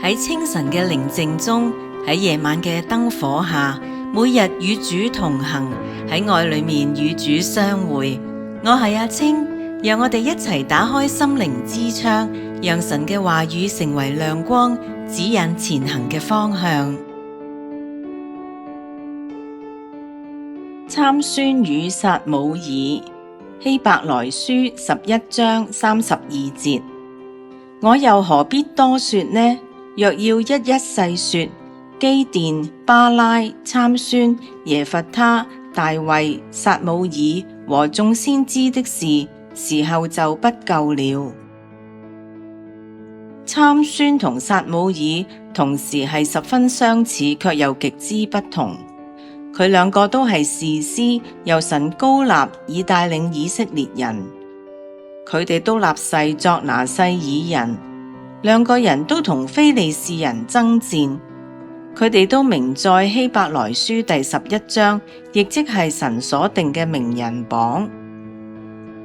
喺清晨嘅寧靜中，喺夜晚嘅燈火下，每日與主同行，喺愛裏面與主相會。我係阿青，讓我哋一齊打開心靈之窗，讓神嘅話語成為亮光，指引前行嘅方向。參孫與撒母耳，希伯來書11章32節。我又何必多說呢？若要一一細說，基甸、巴拉、參孫、耶弗他、大衛、撒母耳和眾先知的事，時候就不夠了。參孫同撒母耳同時係十分相似，卻又極之不同。佢兩個都係士師，由神膏立以帶領以色列人。佢哋都立誓作拿細耳人，兩個人都同非利士人爭戰。佢哋都名在希伯來書第11章，亦即係神所定嘅名人榜。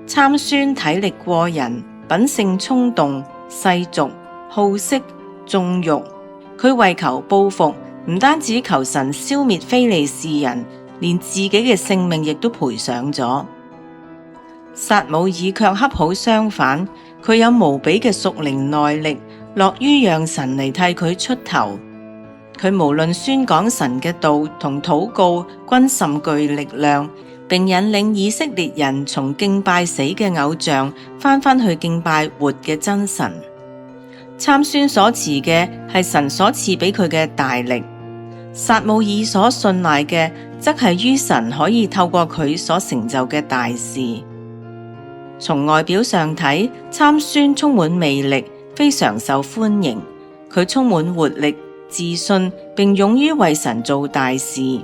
參孫體力過人，品性衝動，世俗、好色、縱慾。佢為求報復，唔單止求神消滅非利士人，連自己嘅性命亦都賠上咗。撒母耳卻恰好相反，佢有無比嘅屬靈耐力，樂於讓神嚟替佢出頭。佢無論宣講神嘅道同禱告，均甚具力量，並引領以色列人從敬拜死嘅偶像返去敬拜活嘅真神。參孫所持嘅係神所賜俾佢嘅大力，撒母耳所信賴嘅則係於神可以透過佢所成就嘅大事。從外表上睇，參孫充滿魅力，非常受歡迎。佢充滿活力、自信，並勇於為神做大事。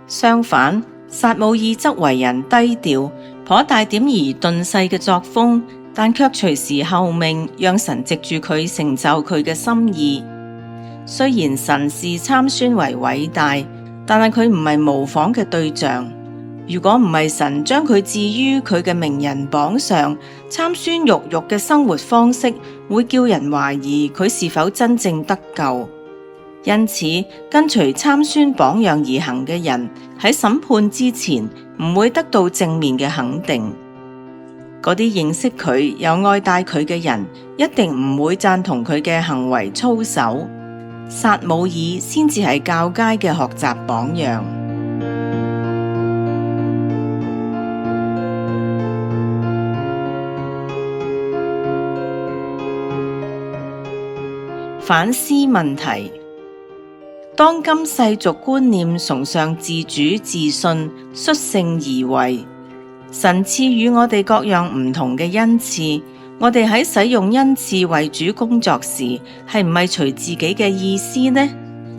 相反，撒母耳則為人低調，頗帶點兒頓世嘅作風，但卻隨時候命，讓神藉住佢成就佢嘅心意。雖然神視參孫為偉大，但係佢唔係模仿嘅對象。如果唔係神將佢置於佢嘅名人榜上，參孫肉肉嘅生活方式會叫人懷疑佢是否真正得救。因此，跟隨參孫榜樣而行嘅人喺審判之前唔會得到正面嘅肯定。嗰啲認識佢又愛戴佢嘅人，一定唔會贊同佢嘅行為操守。撒母耳先至係較佳嘅學習榜樣。反思問題：當今世俗觀念崇尚自主、自信、率性而為，神賜予我哋各樣唔同嘅恩賜，我哋喺使用恩賜為主工作時，係唔係隨自己嘅意思呢？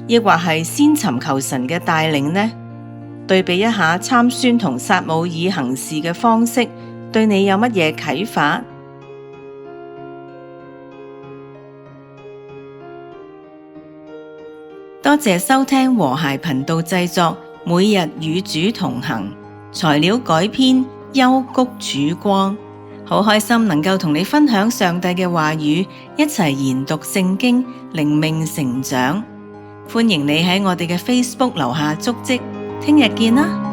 抑或係先尋求神嘅帶領呢？對比一下參孫同撒母耳行事嘅方式，對你有乜嘢啟發？多謝收聽和諧頻道製作，每日與主同行。材料改編幽谷曙光。好開心能夠同你分享上帝嘅話語，一齊研讀聖經，靈命成長。歡迎你喺我哋嘅 Facebook 留下足跡。聽日見啦！